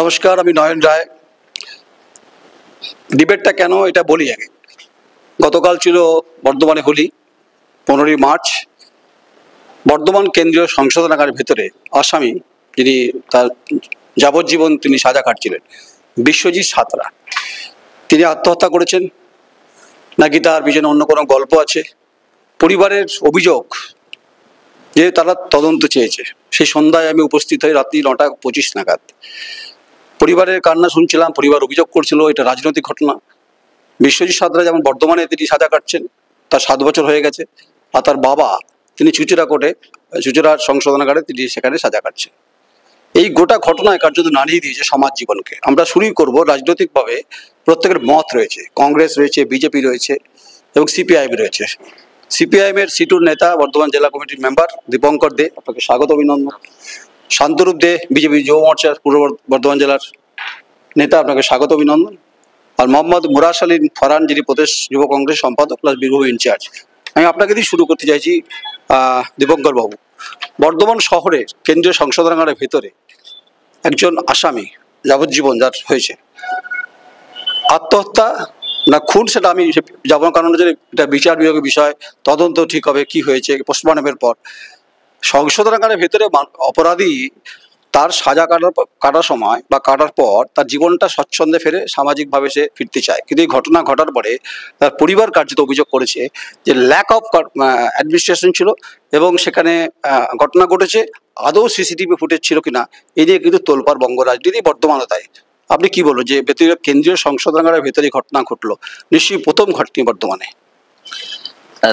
নমস্কার, আমি নয়ন রায়। ডিবেটটা কেন এটা বলি আগে। গতকাল ছিল বর্ধমানে হোলি, 15ই মার্চ। বর্ধমান কেন্দ্রীয় সংশোধনাগারের ভেতরে আসামি, যিনি তার যাবজ্জীবন তিনি সাজা কাটছিলেন, বিশ্বজিৎ সাঁতরা, তিনি আত্মহত্যা করেছেন নাকি তার পিছনে অন্য কোনো গল্প আছে। পরিবারের অভিযোগ যে তারা তদন্ত চেয়েছে। সেই সন্ধ্যায় আমি উপস্থিত হই রাত্রি 9:25 নাগাদ। পরিবারের কান্না শুনছিলাম, পরিবার অভিযোগ করছিল এটা রাজনৈতিক ঘটনা। বিশ্বজিৎ সাঁতরা যেমন বর্ধমানে তিনি সাজা কাটছেন, তার 7 বছর হয়ে গেছে, আর তার বাবা তিনি চুঁচুড়া কোর্টে, চুঁচুড়ার সংশোধনাগারে তিনি সেখানে সাজা কাটছেন। এই গোটা ঘটনায় কার্যত নাড়িয়ে দিয়েছে সমাজ জীবনকে। আমরা শুরুই করব, রাজনৈতিকভাবে প্রত্যেকের মত রয়েছে। কংগ্রেস রয়েছে, বিজেপি রয়েছে এবং সিপিআইএম রয়েছে। সিপিআইএমের সিটুর নেতা, বর্ধমান জেলা কমিটির মেম্বার দীপঙ্কর দে, আপনাকে স্বাগত অভিনন্দন। শান্তরূপ দে, বিজেপি যুব মোর্চার পূর্ব বর্ধমান জেলার নেতা, আপনাকে স্বাগত অভিনন্দন। আর মোহাম্মদ মুরাস আলী ফরহান, যিনি প্রদেশ যুব কংগ্রেস সম্পাদক প্লাস বীরভূম ইনচার্জ। আমি আপনাকে দিয়ে শুরু করতে চাইছি। দীপঙ্কর বাবু, বর্ধমান শহরের কেন্দ্রীয় সংশোধনাগারের ভেতরে একজন আসামি যাবজ্জীবন যার হয়েছে, আত্মহত্যা না খুন সেটা আমি যাব না, কারণ এটা বিচার বিভাগের বিষয়, তদন্ত ঠিক হবে কি হয়েছে পোস্টমর্টমের পর। সংশোধনাগারের ভেতরে অপরাধী তার সাজা কাটার সময় বা কাটার পর তার জীবনটা স্বচ্ছন্দে ফেরে সামাজিকভাবে সে ফিরতে চায়, কিন্তু এই ঘটনা ঘটার পরে তার পরিবার কার্যত অভিযোগ করেছে যে ল্যাক অফ অ্যাডমিনিস্ট্রেশন ছিল এবং সেখানে ঘটনা ঘটেছে। আদৌ সিসিটিভি ফুটেজ ছিল কিনা এই নিয়ে কিন্তু তোলপাড় বঙ্গ রাজনীতি, বর্তমানে তাই। আপনি কি বলবেন যে কেন্দ্রীয় সংশোধনাগারের ভেতরে ঘটনা ঘটলো, নিশ্চয়ই প্রথম ঘটনি বর্তমানে?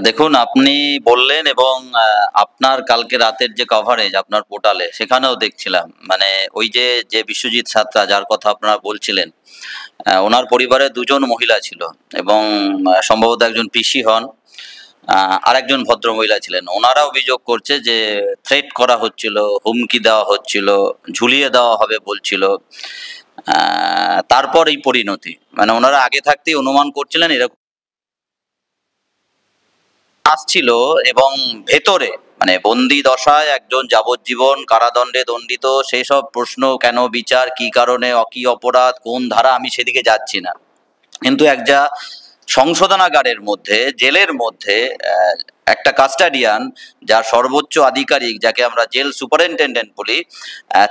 দেখুন, আপনি বললেন এবং আপনার কালকে রাতের যে কভারেজ আপনার পোর্টালে, সেখানেও দেখছিলাম, মানে ওই যে বিশ্বজিৎ সাঁতরা যার কথা আপনারা বলছিলেন, ওনার পরিবারে 2জন মহিলা ছিল এবং সম্ভবত একজন পিসি হন, আর একজন ভদ্র মহিলা ছিলেন। ওনারা অভিযোগ করছে যে থ্রেট করা হচ্ছিল, হুমকি দেওয়া হচ্ছিল, ঝুলিয়ে দেওয়া হবে বলছিল। তারপর এই পরিণতি, মানে ওনারা আগে থাকতেই অনুমান করছিলেন এরকম আসছিল। এবং ভেতরে মানে বন্দি দশায় একজন যাবজ্জীবন কারাদণ্ডে দণ্ডিত, সেই সব প্রশ্ন, কেন বিচার, কি কারণে, কি অপরাধ, কোন ধারা, আমি সেদিকে যাচ্ছি না। কিন্তু একটা সংশোধনাগারের মধ্যে, জেলের মধ্যে একটা কাস্টাডিয়ান, যার সর্বোচ্চ আধিকারিক, যাকে আমরা জেল সুপারিনটেন্ডেন্ট বলি,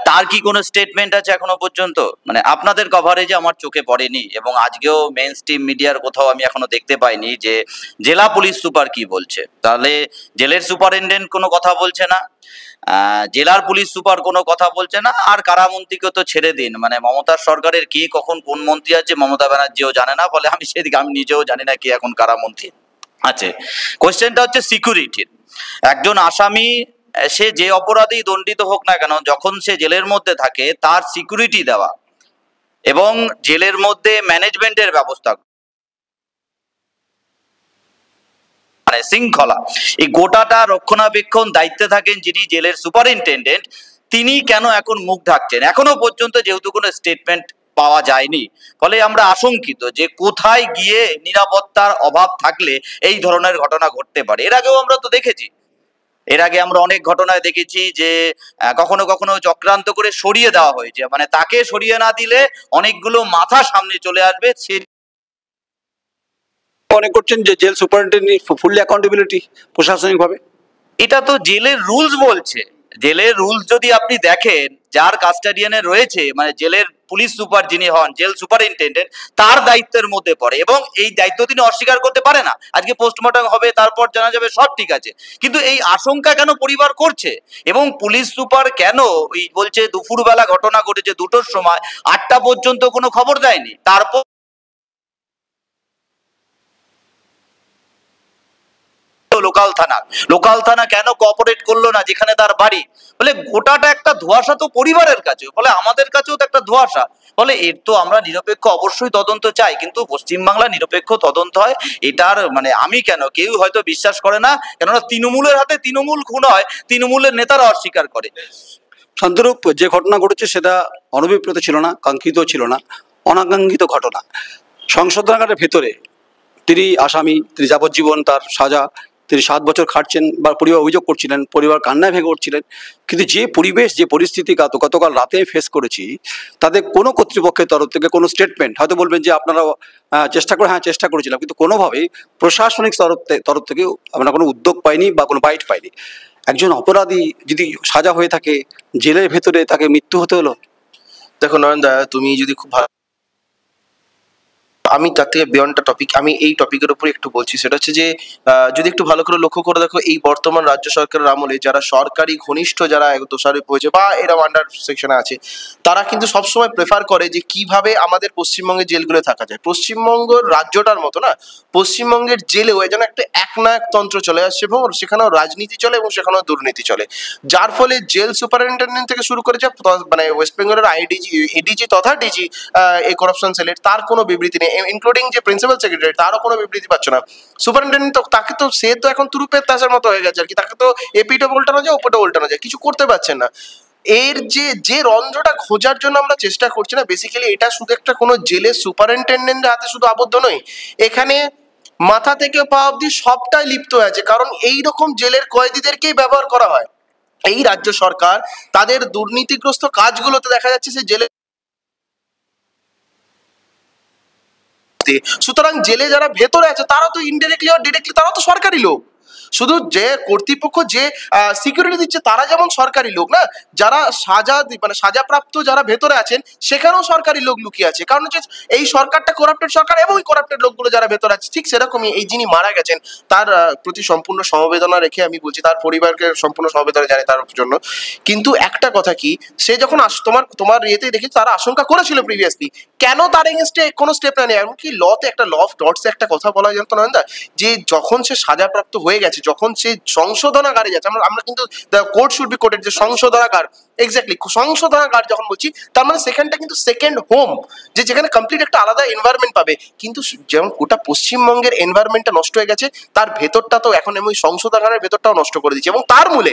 তার কি কোনো স্টেটমেন্ট আছে এখনো পর্যন্ত? মানে আপনাদের কভারেজে আমার চোখে পড়েনি এবং আজকেও মেইন স্ট্রিম মিডিয়ার কোথাও আমি এখনো দেখতে পাইনি যে জেলা পুলিশ সুপার কি বলছে। তাহলে জেলের সুপারিনটেন্ডেন্ট কোনো কথা বলছে না, জেলার পুলিশ সুপার কোনো কথা বলছে না, আর কারামন্ত্রীকে তো ছেড়ে দিন। মানে মমতার সরকারের কে কখন কোন মন্ত্রী আছে মমতা ব্যানার্জিও জানে না, ফলে আমি সেদিকে আমি নিজেও জানি না কে এখন কারামন্ত্রী আছে। কোয়েশ্চেনটা হচ্ছে সিকিউরিটির। একজন আসামি, সে যে অপরাধেই দণ্ডিত হোক না কেন, যখন সে জেলের মধ্যে থাকে তার সিকিউরিটি দেওয়া এবং জেলের মধ্যে ম্যানেজমেন্টের ব্যবস্থা, মানে শৃঙ্খলা, এই গোটাটা রক্ষণাবেক্ষণ দায়িত্বে থাকেন যিনি জেলের সুপারিনটেন্ডেন্ট। তিনি কেন এখন মুখ ঢাকছেন? এখনো পর্যন্ত যেহেতু কোনো স্টেটমেন্ট পাওয়া যায়নি, ফলে আমরা আশঙ্কিত যে কোথায় গিয়ে নিরাপত্তার অভাব থাকলে এই ধরনের ঘটনা ঘটতে পারে। এর আগেও আমরা তো দেখেছি, এর আগে আমরা অনেক ঘটনায় দেখেছি যে কখনো কখনো চক্রান্ত করে সরিয়ে দেওয়া হয়েছে, মানে তাকে সরিয়ে না দিলে অনেকগুলো মাথা সামনে চলে আসবে। সে অনেক করছেন যে জেল সুপারিনটেন্ডেন্ট ফুললি অ্যাকাউন্টেবিলিটি প্রশাসনিকভাবে। এটা তো জেলের রুলস বলছে। জেলের রুলস যদি আপনি দেখেন, যার কাস্টাডিয়ানে রয়েছে, মানে জেলের পুলিশ সুপার যিনি হন, জেল সুপারিনটেন্ডেন্ট, তার দায়িত্বের মধ্যে পড়ে এবং এই দায়িত্ব তিনি অস্বীকার করতে পারে না। আজকে পোস্টমর্টম হবে, তারপর জানা যাবে সব ঠিক আছে, কিন্তু এই আশঙ্কা কেন পরিবার করছে? এবং পুলিশ সুপার কেন ওই বলছে দুপুরবেলা ঘটনা ঘটেছে 2টোর সময়, 8টা পর্যন্ত কোনো খবর দেয়নি? তারপর লোকাল থানা কেন কোঅপারেট করলো না যেখানে তার বাড়ি? বলে গোটাটা একটা ধোঁয়াশা তো পরিবারের কাছে, ফলে আমাদের কাছেও তো একটা ধোঁয়াশা। ফলে এর তো আমরা নিরপেক্ষ অবশ্যই তদন্ত চাই, কিন্তু পশ্চিমবাংলা নিরপেক্ষ তদন্ত হয় এটার মানে আমি কেন, কেউ হয়তো বিশ্বাস করে না, কেননা তৃণমূলের হাতে তৃণমূল খুন হয়, তৃণমূলের নেতারা অস্বীকার করে। শান্তরূপ, যে ঘটনা ঘটেছে সেটা অনভিপ্রেত ছিল না, কাঙ্ক্ষিত ছিল না, অনাকাঙ্ক্ষিত ঘটনা। সংশোধনাগারের ভেতরে তিনি আসামি, তিনি যাবজ্জীবন তার সাজা, তিনি 7 বছর খাটছেন বা পরিবার অভিযোগ করছিলেন, পরিবার কান্নায় ভেঙে উঠছিলেন। কিন্তু যে পরিবেশ, যে পরিস্থিতি গতকাল রাতে আমি ফেস করেছি, তাদের কোনো কর্তৃপক্ষের তরফ থেকে কোনো স্টেটমেন্ট, হয়তো বলবেন যে আপনারা চেষ্টা করে, হ্যাঁ চেষ্টা করেছিলাম, কিন্তু কোনোভাবেই প্রশাসনিক তরফ থেকে আমরা কোনো উদ্যোগ পাইনি বা কোনো বাইট পাইনি। একজন অপরাধী যদি সাজা হয়ে থাকে, জেলের ভেতরে তাকে মৃত্যু হতে হলো। দেখো নয়নদা, তুমি যদি খুব ভালো, আমি তার থেকে বিয়ন্ডটা টপিক, আমি এই টপিকের উপরে একটু বলছি। সেটা হচ্ছে যে যদি একটু ভালো করে লক্ষ্য করে দেখো, এই বর্তমান রাজ্য সরকারের আমলে যারা সরকারি ঘনিষ্ঠ, যারা দোষারোপ হয়েছে বা এরকম আন্ডার সেকশনে আছে, তারা কিন্তু সবসময় প্রেফার করে যে কিভাবে আমাদের পশ্চিমবঙ্গের জেলগুলো থাকা যায়। পশ্চিমবঙ্গের রাজ্যটার মতো না, পশ্চিমবঙ্গের জেলেও যেন একটা একনায়ক তন্ত্র চলে আসছে এবং সেখানেও রাজনীতি চলে এবং সেখানেও দুর্নীতি চলে, যার ফলে জেল সুপারিনটেন্ডেন্ট থেকে শুরু করে যা মানে ওয়েস্ট বেঙ্গলের এডিজি তথা ডিজি এই করাপশন সেলের, তার কোনো বিবৃতি নেই, ইনক্লুডিং যে প্রিন্সিপাল সেক্রেটারি, তারও কোনো বিবৃতি পাচ্ছ না। সুপারিনটেন্ডেন্ট তো, তাকে তো, সে তো এখন তুরুপের তাসের মতো হয়ে গেছে আর কি, তাকে তো এপিটা উল্টানো যায়, ওপিটা উল্টানো যায়, কিছু করতে পারছেন না। এর যে রন্ধ্রটা খোঁজার জন্য আমরা চেষ্টা করছি না, বেসিক্যালি এটা শুধু একটা কোনো জেলের সুপারিনটেন্ডেন্টের হাতে শুধু আবদ্ধ নয়, এখানে মাথা থেকে পা অব্দি সবটাই লিপ্ত আছে। কারণ এই রকম জেলের কয়েদিদেরকেই ব্যবহার করা হয়। এই রাজ্য সরকার তাদের দুর্নীতিগ্রস্ত কাজগুলোতে দেখা যাচ্ছে সে জেলে, সুতরাং জেলে যারা ভেতরে আছে তারা তো ইনডাইরেক্টলি আর ডিরেক্টলি তারা তো সরকারি লোক। শুধু যে কর্তৃপক্ষ যে সিকিউরিটি দিচ্ছে তারা যেমন সরকারি লোক না, যারা মানে সাজাপ্রাপ্ত যারা ভেতরে আছেন সেখানেও সরকারি লোক লুকিয়ে আছে। কারণ হচ্ছে এই সরকারটা করাপ্টেড সরকার এবং এই করাপ্টেড লোকগুলো যারা ভেতরে আছে, ঠিক সেরকমই এই যিনি মারা গেছেন তার প্রতি সম্পূর্ণ সমবেদনা রেখে আমি বলছি, তার পরিবারকে সম্পূর্ণ সমবেদনা জানাই তার জন্য। কিন্তু একটা কথা কি, সে যখন তোমার ইয়েতে দেখেছি তারা আশঙ্কা করেছিল প্রিভিয়াসলি, কেন তার এগেনস্টে কোনো স্টেপ না নেয়? এমনকি লতে একটা ল অফ ডটসে একটা কথা বলা জানতো নয়নদা, যে যখন সে সাজাপ্রাপ্ত হয়ে গেছে, যখন সে সংশোধনাগারে যাচ্ছে, আমরা কিন্তু কোর্ট শুড বি কোর্টেড, যে সংশোধনাগার, এক্স্যাক্টলি সংশোধনাগার যখন বলছি, তার মানে সেখানটা কিন্তু সেকেন্ড হোম, যে যেখানে কমপ্লিট একটা আলাদা এনভায়রনমেন্ট পাবে। কিন্তু যেমন গোটা পশ্চিমবঙ্গের এনভায়রনমেন্টটা নষ্ট হয়ে গেছে, তার ভেতরটা তো এখন এমন সংশোধনাগারের ভেতরটাও নষ্ট করে দিচ্ছে। এবং তার মূলে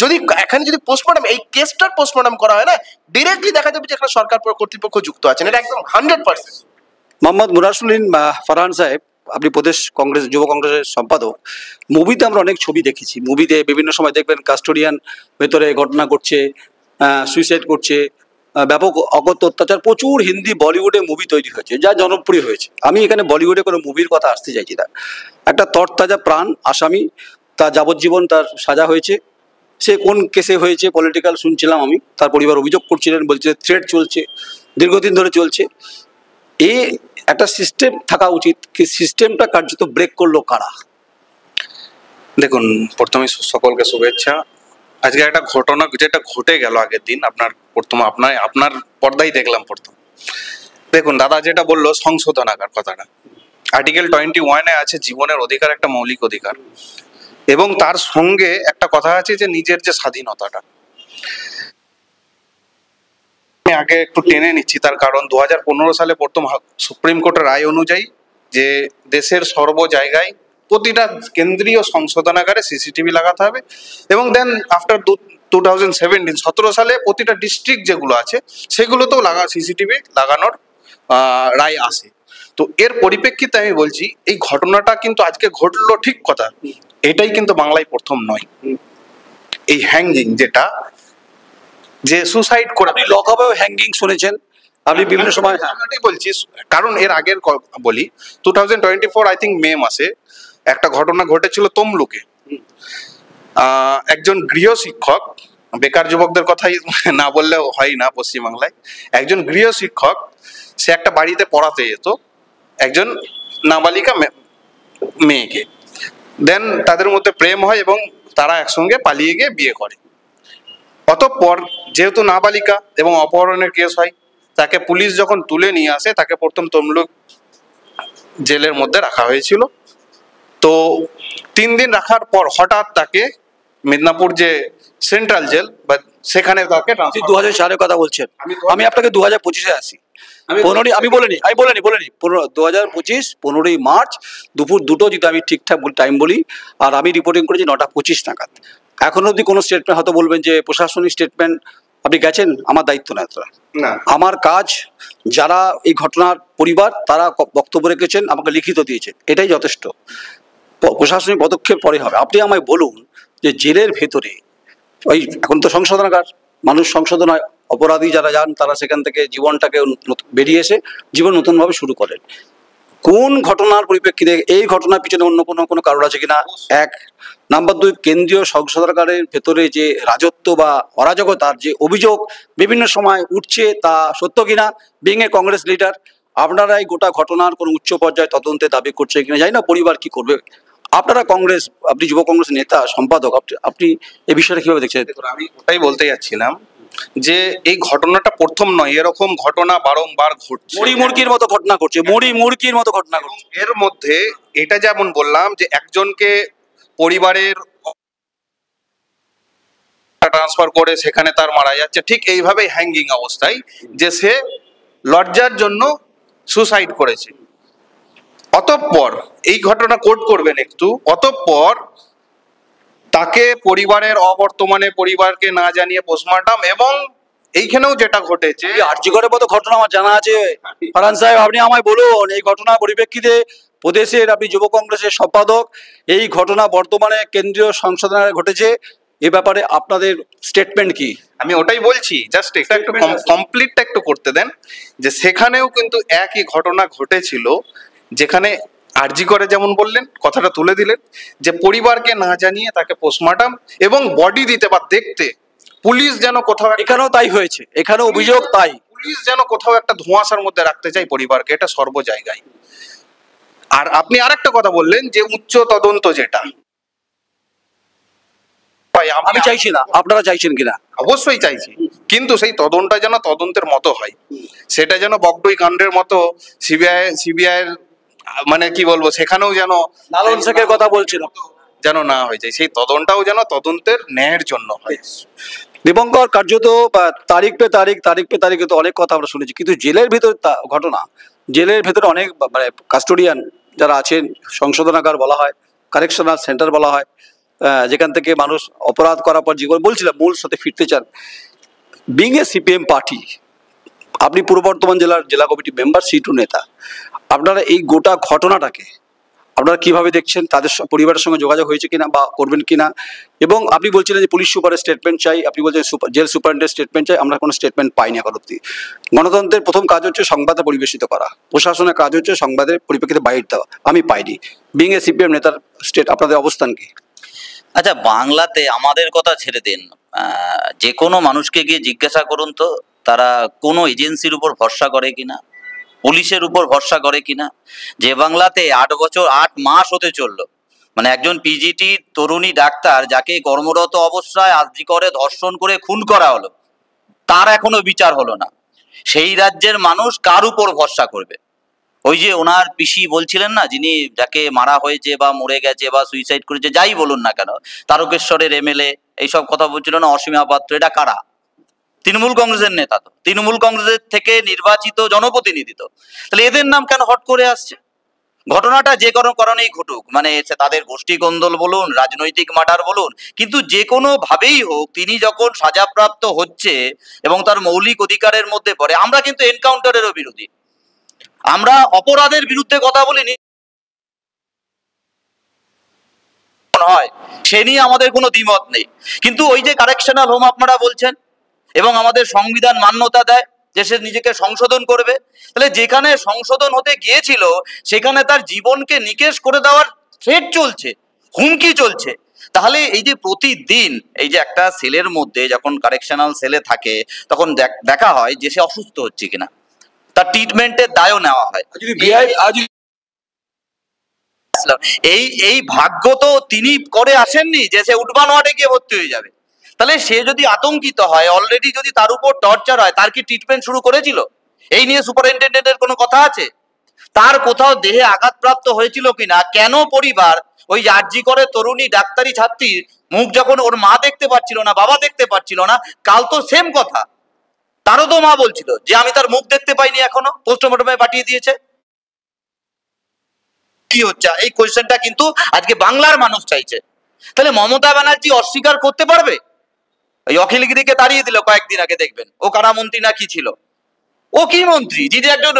যদি এখানে যদি পোস্টমর্টম, এই কেসটার পোস্টমর্টম করা হয় না, ডিরেক্টলি দেখা যাবে যে একটা সরকার কর্তৃপক্ষ যুক্ত আছেন, এটা একদম 100%। মোহাম্মদ মুরারসুলিন ফারহান সাহেব, আপনি প্রদেশ কংগ্রেস, যুব কংগ্রেসের সম্পাদক। মুভিতে আমরা অনেক ছবি দেখেছি, মুভিতে বিভিন্ন সময় দেখবেন কাস্টোডিয়ান ভেতরে ঘটনা ঘটছে, সুইসাইড করছে, ব্যাপক অগত্য অত্যাচার, প্রচুর হিন্দি বলিউডে মুভি তৈরি হয়েছে যা জনপ্রিয় হয়েছে। আমি এখানে বলিউডে কোনো মুভির কথা আসতে চাইছি না। একটা তরতাজা প্রাণ আসামি, তার যাবজ্জীবন তার সাজা হয়েছে। সে কোন কেসে হয়েছে পলিটিক্যাল শুনছিলাম আমি, তার পরিবার অভিযোগ করছিলেন, বলছে থ্রেট চলছে, দীর্ঘদিন ধরে চলছে। এই একটা সিস্টেম থাকা উচিত, কি সিস্টেমটা কার্যত ব্রেক করলো কারা? দেখুন, প্রথমে সকলকে শুভেচ্ছা। আজকে একটা ঘটনা যেটা ঘটে গেল আগের দিন, আপনার পর্দায় দেখলাম প্রথম। দেখুন দাদা যেটা বললো সংশোধনাগার কথাটা, আর্টিকেল 21-এ আছে জীবনের অধিকার একটা মৌলিক অধিকার, এবং তার সঙ্গে একটা কথা আছে যে নিজের যে স্বাধীনতাটা। আমি আগে একটু টেনে নিচ্ছি, তার কারণ 2015 সালে প্রথম সুপ্রিম কোর্টের রায় অনুযায়ী যে দেশের সর্ব জায়গায় প্রতিটা কেন্দ্রীয় সংশোধনাগারে সিসিটিভি লাগাতে হবে, এবং দেন আফটার 2017 সালে প্রতিটা ডিস্ট্রিক্ট যেগুলো আছে সেগুলোতেও সিসিটিভি লাগানোর রায় আসে। তো এর পরিপ্রেক্ষিতে আমি বলছি, এই ঘটনাটা কিন্তু আজকে ঘটলো ঠিক কথা, এটাই কিন্তু বাংলায় প্রথম নয়। এই হ্যাঙ্গিং যেটা, যে সুসাইড করে, আপনি লকআপেও হ্যাঙ্গিং শুনেছেন, আপনি বিভিন্ন সময়। আমি বলছি কারণ এর আগের বলি, 2024 আই থিঙ্ক মে মাসে একটা ঘটনা ঘটেছিল তমলুকে। একজন গৃহ শিক্ষক, বেকার যুবকদের কথাই না বললে হয় না পশ্চিমবাংলায়, একজন গৃহ শিক্ষক, সে একটা বাড়িতে পড়াতে যেত একজন নাবালিকা মেয়েকে। দেন তাদের মধ্যে প্রেম হয় এবং তারা একসঙ্গে পালিয়ে গিয়ে বিয়ে করে। অতঃপর যেহেতু নাবালিকা এবং অপহরণের কেস হয়, তাকে পুলিশ যখন তুলে নিয়ে আসে, তাকে প্রথম তমলুক জেলের মধ্যে রাখা হয়েছিল। তো 3 দিন রাখার পর হঠাৎ তাকে মেদিনীপুর যে সেন্ট্রাল জেল বা সেখানে তাকে 2004 কথা বলছেন, আমি আপনাকে 2025-এ আসি। 15 আমি বলিনি 2025 15ই মার্চ দুপুর 2টো, যদি আমি ঠিকঠাক টাইম বলি, আর আমি রিপোর্টিং করেছি 9:25 নাগাদ। এখনো অবধি কোনো স্টেটমেন্ট, হয়তো বলবেন যে প্রশাসনিক স্টেটমেন্ট আপনি গেছেন, আমার দায়িত্ব না এতটা। আমার কাজ, যারা এই ঘটনার পরিবার তারা বক্তব্য রেখেছেন, আমাকে লিখিত দিয়েছে, এটাই যথেষ্ট। প্রশাসনিক পদক্ষেপ পরে হবে। আপনি আমায় বলুন যে জেলের ভেতরে ওই এখন তো সংশোধনাগার, মানুষ সংশোধন হয়, অপরাধী যারা যান তারা সেখান থেকে জীবনটাকে বেরিয়ে এসে জীবন নতুনভাবে শুরু করেন। কোন ঘটনার পরিপ্রেক্ষিতে এই ঘটনার পিছনে অন্য কোনো কারণ আছে কিনা, এক। নাম্বার দুই, কেন্দ্রীয় সংশোধনাগারের ভেতরে যে রাজত্ব বা অরাজকতার যে অভিযোগ বিভিন্ন সময় উঠছে তা সত্য কিনা, বিং এ কংগ্রেস লিডার আপনারা এই গোটা ঘটনার কোনো উচ্চ পর্যায়ে তদন্তে দাবি করছে কিনা জানি না, পরিবার কি করবে, আপনারা কংগ্রেস, আপনি যুব কংগ্রেস নেতা সম্পাদক, আপনি এই বিষয়টা কিভাবে দেখছেন? আমি ওটাই বলতে যাচ্ছিলাম যে এই ঘটনাটা প্রথম নয়, এরকম ঘটনা বারংবার ঘটছে, মুড়ি মুড়কির মতো ঘটনা ঘটছে, মুড়ি মুড়কির মতো ঘটনা ঘটছে। এর মধ্যে এটা যেমন বললাম যে একজনকে পরিবারের ট্রান্সফার করে সেখানে তার মারা যাচ্ছে, ঠিক এইভাবেই হ্যাঙ্গিং অবস্থায় যে সে লজ্জার জন্য সুসাইড করেছে। অতঃপর এই ঘটনা কোর্ট করবেন একটু, অতঃপর তাকে পরিবারের অবর্তমানে পরিবারকে না জানিয়ে পোস্টমর্টম, এবং এইখানেও যেটা ঘটেছে আরজিকরের মতো ঘটনা আমার জানা আছে। ফারহান সাহেব আপনি আমায় বলুন এই ঘটনার পরিপ্রেক্ষিতে প্রদেশের আপনি যুব কংগ্রেসের সম্পাদক, এই ঘটনা বর্তমানে কেন্দ্রীয় সংশোধনাগারে ঘটেছে, এ ব্যাপারে আপনাদের স্টেটমেন্ট কি? আমি ওটাই বলছি, জাস্ট এটা একটু কমপ্লিটটা একটু করতে দেন। যে সেখানেও কিন্তু একই ঘটনা ঘটেছিল, যেখানে আরজি করে যেমন বললেন, কথাটা তুলে দিলেন যে পরিবারকে না জানিয়ে তাকে পোস্টমর্টম এবং বডি দিতে বা দেখতে পুলিশ যেন কোথাও এখানেও তাই হয়েছে, এখানে অভিযোগ তাই, পুলিশ যেন কোথাও একটা ধোঁয়াশার মধ্যে রাখতে চাই পরিবারকে, এটা সর্ব জায়গায়। আর আপনি আরেকটা কথা বললেন যে উচ্চ তদন্ত, যেটা আমি চাইছি না, আপনারা চাইছেন কিনা? অবশ্যই চাইছি, কিন্তু সেই তদন্তটা যেন তদন্তের মতো হয়, সেটা যেন বগটুই কাণ্ডের মতো সিবিআই মানে কি বলবো, সেখানেও যেন লালন শেখের কথা বলছিলাম, যেন না হয়ে যায়, সেই তদন্তটাও যেন তদন্তের ন্যায়ের জন্য হয়। দীপঙ্কর কার্যত তারিখ পে তারিখ তো অনেক কথা আমরা শুনেছি, কিন্তু জেলের ভিতর ঘটনা, জেলের ভেতরে অনেক মানে কাস্টোডিয়ান যারা আছেন, সংশোধনাগার বলা হয়, কারেকশনাল সেন্টার বলা হয়, যেখান থেকে মানুষ অপরাধ করার পর জীবন বলছিলাম মূল সাথে ফিরতে চান। বিং এ সিপিএম পার্টি, আপনি পূর্ব বর্ধমান জেলার জেলা কমিটি মেম্বার, সিটু নেতা, আপনারা এই গোটা ঘটনাটাকে আপনারা কিভাবে দেখছেন? তাদের পরিবারের সঙ্গে যোগাযোগ হয়েছে কিনা বা করবেন কিনা? এবং আপনি বলছিলেন যে পুলিশ সুপারের স্টেটমেন্ট চাই, আপনি বলছেন জেল সুপারিনটেন্ডেন্টের স্টেটমেন্ট চাই, আমরা কোনো স্টেটমেন্ট পাইনি এখন অব্দি। গণতন্ত্রের প্রথম কাজ হচ্ছে সংবাদে পরিবেশিত করা, প্রশাসনের কাজ হচ্ছে সংবাদের পরিপ্রেক্ষিতে বাইট দেওয়া, আমি পাইনি। বিং এ সিপিএম নেতার আপনাদের অবস্থান কি? আচ্ছা, বাংলাতে আমাদের কথা ছেড়ে দিন, যে কোনো মানুষকে গিয়ে জিজ্ঞাসা করুন তো তারা কোনো এজেন্সির উপর ভরসা করে কিনা, পুলিশের উপর ভরসা করে কিনা। যে বাংলাতে 8 বছর 8 মাস হতে চললো, মানে একজন পিজিটি তরুণী ডাক্তার যাকে কর্মরত অবস্থায় আরজি করে ধর্ষণ করে খুন করা হলো, তার এখনো বিচার হলো না। সেই রাজ্যের মানুষ কার উপর ভরসা করবে? ওই যে ওনার পিসি বলছিলেন না, যিনি যাকে মারা হয়েছে বা মরে গেছে বা সুইসাইড করেছে, যাই বলুন না কেন, তারকেশ্বরের এমএলএ, এইসব কথা বলছিল না অসীমা পাত্র, এটা কারা? তৃণমূল কংগ্রেসের নেতা, তো তৃণমূল কংগ্রেসের থেকে নির্বাচিত জনপ্রতিনিধি, তো তাহলে এদের নাম কেন হট করে আসছে? ঘটনাটা যে কোনো কারণেই ঘটুক, মানে তাদের গোষ্ঠী কোন্দল বলুন, রাজনৈতিক মার্ডার বলুন, কিন্তু যে কোনো ভাবেই হোক, তিনি যখন সাজাপ্রাপ্ত হচ্ছে এবং তার মৌলিক অধিকারের মধ্যে পড়ে, আমরা কিন্তু এনকাউন্টারেরও বিরোধী, আমরা অপরাধের বিরুদ্ধে কথা বলিনি হয়, সে নিয়ে আমাদের কোনো দ্বিমত নেই। কিন্তু ওই যে কারেকশনাল হোম আপনারা বলছেন এবং আমাদের সংবিধান মান্যতা দেয় যে সে নিজেকে সংশোধন করবে, তাহলে যেখানে সংশোধন হতে গিয়েছিল সেখানে তার জীবনকে নিকেশ করে দেওয়ার থ্রেট চলছে, হুমকি চলছে। তাহলে এই যে প্রতিদিন এই যে একটা সেলের মধ্যে যখন কারেকশনাল সেলে থাকে তখন দেখা হয় যে সে অসুস্থ হচ্ছে কিনা, তার ট্রিটমেন্টের দায়ও নেওয়া হয়। এই ভাগ্য তো তিনি করে আসেননি যে সে উডবান ওয়ার্ডে গিয়ে ভর্তি হয়ে যাবে। তাহলে সে যদি আতঙ্কিত হয়, অলরেডি যদি তার উপর টর্চার হয়, তার কি ট্রিটমেন্ট শুরু করেছিল? এই নিয়ে সুপারিনটেন্ডেন্টের কোনো কথা আছে? তার কোথাও দেহে আঘাতপ্রাপ্ত হয়েছিল কিনা? কেন পরিবার ওই আরজি করে তরুণী ডাক্তারি ছাত্রীর মুখ যখন ওর মা দেখতে পাচ্ছিল না, বাবা দেখতে পাচ্ছিল না, কাল তো সেম কথা, তারও তো মা বলছিল যে আমি তার মুখ দেখতে পাইনি, এখনো পোস্টমর্টমে পাঠিয়ে দিয়েছে। কি হচ্ছে এই কোয়েশ্চেনটা কিন্তু আজকে বাংলার মানুষ চাইছে। তাহলে মমতা ব্যানার্জি অস্বীকার করতে পারবে? ওই অখিলগিরিকে তাড়িয়ে দিল কয়েকদিন আগে, দেখবেন ও কারামন্ত্রী না কি ছিল, ও কি মন্ত্রী যিনি একজন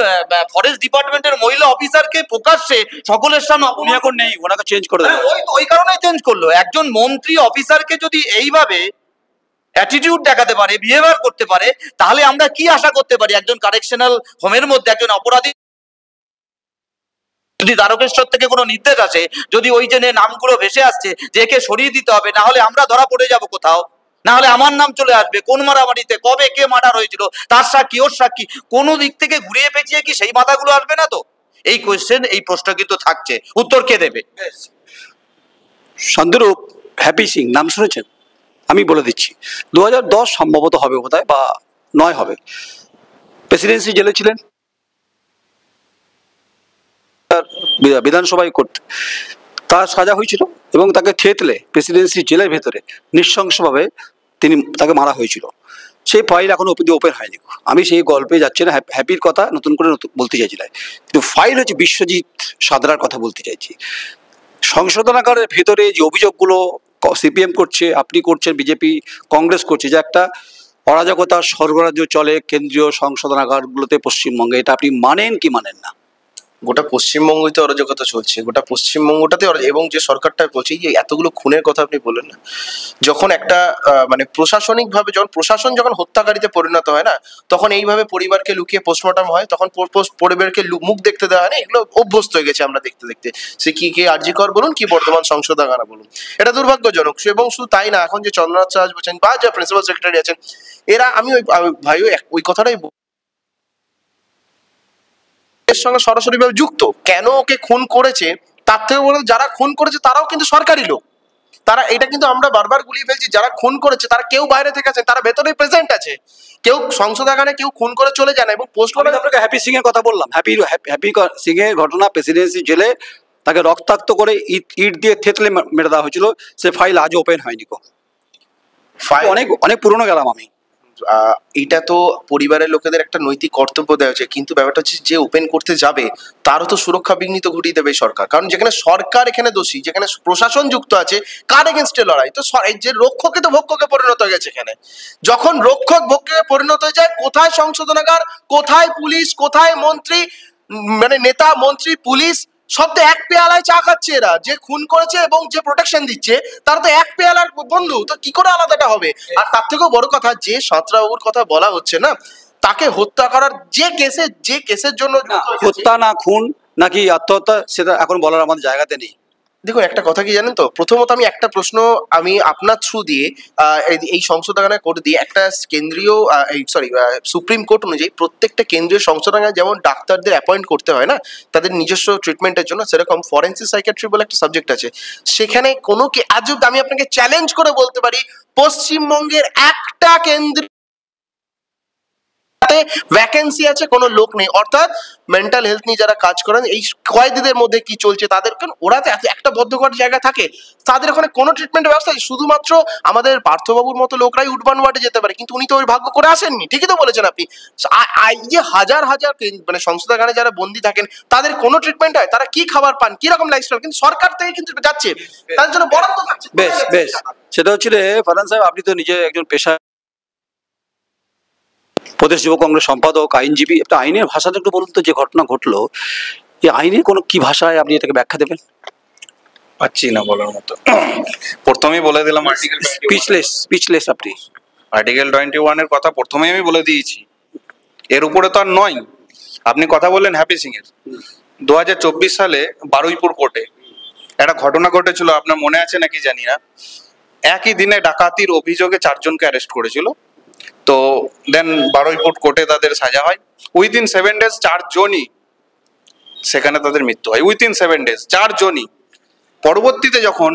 ফরেস্ট ডিপার্টমেন্টের মহিলা অফিসারকে প্রকাশ্যে সকলের সামনে উনি এখন নেই, ওনাকে চেঞ্জ করে দেবে। ওই কারণেই চেঞ্জ করলো। একজন মন্ত্রী অফিসারকে যদি এইভাবে অ্যাটিটিউড দেখাতে পারে, বিহেভিয়ার করতে পারে, তাহলে আমরা কি আশা করতে পারি একজন কারেকশনাল হোমের মধ্যে একজন অপরাধী যদি দ্বারকেশ্বর থেকে কোনো নির্দেশ আসে, যদি ওই যে নামগুলো ভেসে আসছে যে একে সরিয়ে দিতে হবে, না হলে আমরা ধরা পড়ে যাব কোথাও, না হলে আমার নাম চলে আসবে, কোন মারামারিতে কবে কে মার্ডার হয়েছিল তার সাক্ষী ওর সাক্ষী, কোনো দিক থেকে ঘুরিয়ে পেঁচিয়ে কি সেই মাথাগুলো আসবে না? তো এই কোয়েশ্চেন, এই প্রশ্ন কিন্তু থাকছে, উত্তর কে দেবে? শান্তরূপ হ্যাপি সিং নাম শুনেছেন? আমি বলে দিচ্ছি, 2010 সম্ভবত হবে বোধহয়, বা 9 হবে, প্রেসিডেন্সি জেলে ছিলেন, বিধানসভায় করতে তার সাজা হয়েছিল এবং তাকে থেতলে প্রেসিডেন্সি জেলের ভেতরে নৃশংসভাবে তাকে মারা হয়েছিল। সেই ফাইল এখনো ওপেন হয়নি। আমি সেই গল্পে যাচ্ছি না, হ্যাপির কথা নতুন করে বলতে চাইছি না, কিন্তু ফাইল হচ্ছে বিশ্বজিৎ সাদরার কথা বলতে চাইছি। সংশোধনাগারের ভেতরে যে অভিযোগগুলো সিপিএম করছে, আপনি করছেন, বিজেপি কংগ্রেস করছে, যে একটা অরাজকতার স্বর্গরাজ্য চলে কেন্দ্রীয় সংশোধনাগারগুলোতে পশ্চিমবঙ্গে, এটা আপনি মানেন কি মানেন না? গোটা পশ্চিমবঙ্গতে অরাজকতা চলছে, গোটা পশ্চিমবঙ্গটাতে এবং যে সরকারটা বলছে যে এতগুলো খুনের কথা আপনি বললেন না, যখন একটা মানে প্রশাসনিক ভাবে যখন প্রশাসন যখন হত্যাকারীতে পরিণত হয় না, তখন এইভাবে পরিবারকে লুকিয়ে পোস্টমর্টম হয়, তখন পরিবারকে মুখ দেখতে দেওয়া হয় না, এগুলো অভ্যস্ত হয়ে গেছে আমরা দেখতে দেখতে। সে কি আরজিকর বলুন কি বর্ধমান সংশোধনাগার বলুন, এটা দুর্ভাগ্যজনক। এবং শুধু তাই না, এখন যে চন্দ্রনাথ চাষ বলছেন বা যে প্রিন্সিপাল সেক্রেটারি আছেন, এরা আমি ভাইও ওই কথাটাই এর সঙ্গে সরাসরি ভাবে যুক্ত। কেন ওকে খুন করেছে তার থেকে বলে যারা খুন করেছে তারাও কিন্তু সরকারি লোক, তারা এটা কিন্তু আমরা বারবার গুলিয়ে ফেলছি, যারা খুন করেছে তারা কেউ বাইরে থেকে আছে, তারা ভেতরে প্রেজেন্ট আছে, কেউ সংশোধনাগারে কেউ খুন করে চলে যায় না। এবং পোস্টমর্টম আপনাকে হ্যাপি সিং এর কথা বললাম, হ্যাপি সিং এর ঘটনা, প্রেসিডেন্সি জেলে তাকে রক্তাক্ত করে ইট দিয়ে থেতলে মেরে দেওয়া হয়েছিল, সে ফাইল আজও ওপেন হয়নি। অনেক অনেক পুরনো গেলাম আমি। এটা তো পরিবারের লোকেদের একটা নৈতিক কর্তব্য দেওয়া হচ্ছে, কিন্তু ব্যাপারটা হচ্ছে যে ওপেন করতে যাবে তারও তো সুরক্ষা বিঘ্নিত ঘটিয়ে দেবে সরকার, কারণ যেখানে সরকার এখানে দোষী, যেখানে প্রশাসন যুক্ত আছে, কার এগেনস্টে লড়াই? তো যে রক্ষকে তো ভক্ষকে পরিণত হয়ে গেছে এখানে। যখন রক্ষক ভক্ষকে পরিণত হয়ে যায়, কোথায় সংশোধনাগার, কোথায় পুলিশ, কোথায় মন্ত্রী, মানে নেতা মন্ত্রী পুলিশ, সব তো এক পেয়ালায় চা খাচ্ছে। এরা যে খুন করেছে এবং যে প্রোটেকশন দিচ্ছে তারা তো এক পেয়ালার বন্ধু, তো কি করে আলাদাটা হবে? আর তার থেকেও বড় কথা, যে সাঁতরাবাবুর কথা বলা হচ্ছে না, তাকে হত্যা করার যে কেসের জন্য হত্যা না খুন নাকি আত্মহত্যা সেটা এখন বলার আমাদের জায়গাতে নেই। দেখুন একটা কথা কি জানেন তো, প্রথমত আমি একটা প্রশ্ন আমি আপনার থ্রু দিয়ে এই সংশোধনাগার করে দিয়ে একটা কেন্দ্রীয় সুপ্রিম কোর্ট অনুযায়ী প্রত্যেকটা কেন্দ্রীয় সংশোধনাগার যেমন ডাক্তারদের অ্যাপয়েন্ট করতে হয় না তাদের নিজস্ব ট্রিটমেন্টের জন্য, সেরকম ফরেন্সিক সাইকিয়াট্রি বলে একটা সাবজেক্ট আছে, সেখানে কোনো আজ আমি আপনাকে চ্যালেঞ্জ করে বলতে পারি পশ্চিমবঙ্গের একটা কেন্দ্র ভ্যাকেন্সি আছে, কোনো লোক নেই। অর্থাৎ মেন্টাল হেলথ নিয়ে যারা কাজ করেন, এই কয়েদিদের মধ্যে কি চলছে তাদের, ওরা তো একটা বদ্ধঘর জায়গা থাকে, তাদের ওখানে কোনো ট্রিটমেন্টের ব্যবস্থা নেই। শুধুমাত্র আমাদের পার্থবাবুর মতো লোকরাই উডবান ওয়ার্ডে যেতে পারে, কিন্তু উনি তো ওই ভাগ্য করে আসেননি। ঠিকই তো বলেছেন আপনি। এই যে হাজার হাজার মানে সংশোধনাগারে যারা বন্দী থাকেন তাদের কোনো ট্রিটমেন্ট হয়, তারা কি খাবার পান, কি রকম লাইফস্টাইল, কিন্তু সরকার থেকে কিন্তু যাচ্ছে, তাদের জন্য বরাদ্দ থাকছে। বেশ সেটা হচ্ছে রে ফারহান সাহেব, আপনি তো নিজে একজন পেশা প্রদেশ যুব কংগ্রেস সম্পাদক, আইনজীবী, একটা আইনের ভাষাটা একটু বলুন তো, যে ঘটনা ঘটলো এই আইনের কোনো কি ভাষায় আপনি এটাকে ব্যাখ্যা দেবেন? পাচ্ছি না বলার মতো। প্রথমেই বলে দিলাম স্পিচলেস আপনি। আর্টিকেল 21 এর কথা প্রথমেই আমি বলে দিয়েছি, এর উপরে তো আর নয়। আপনি কথা বললেন হ্যাপি সিং এর, 2024 সালে বারুইপুর কোর্টে একটা ঘটনা ঘটেছিল, আপনার মনে আছে নাকি জানি না। একই দিনে ডাকাতির অভিযোগে 4 জনকে অ্যারেস্ট করেছিল। তো দেন বারুইপুর কোর্টে তাদের সাজা হয়, উইদিন 7 days 4 জনই সেখানে তাদের মৃত্যু হয়, উইদিন 7 days 4 জনই। পরবর্তীতে যখন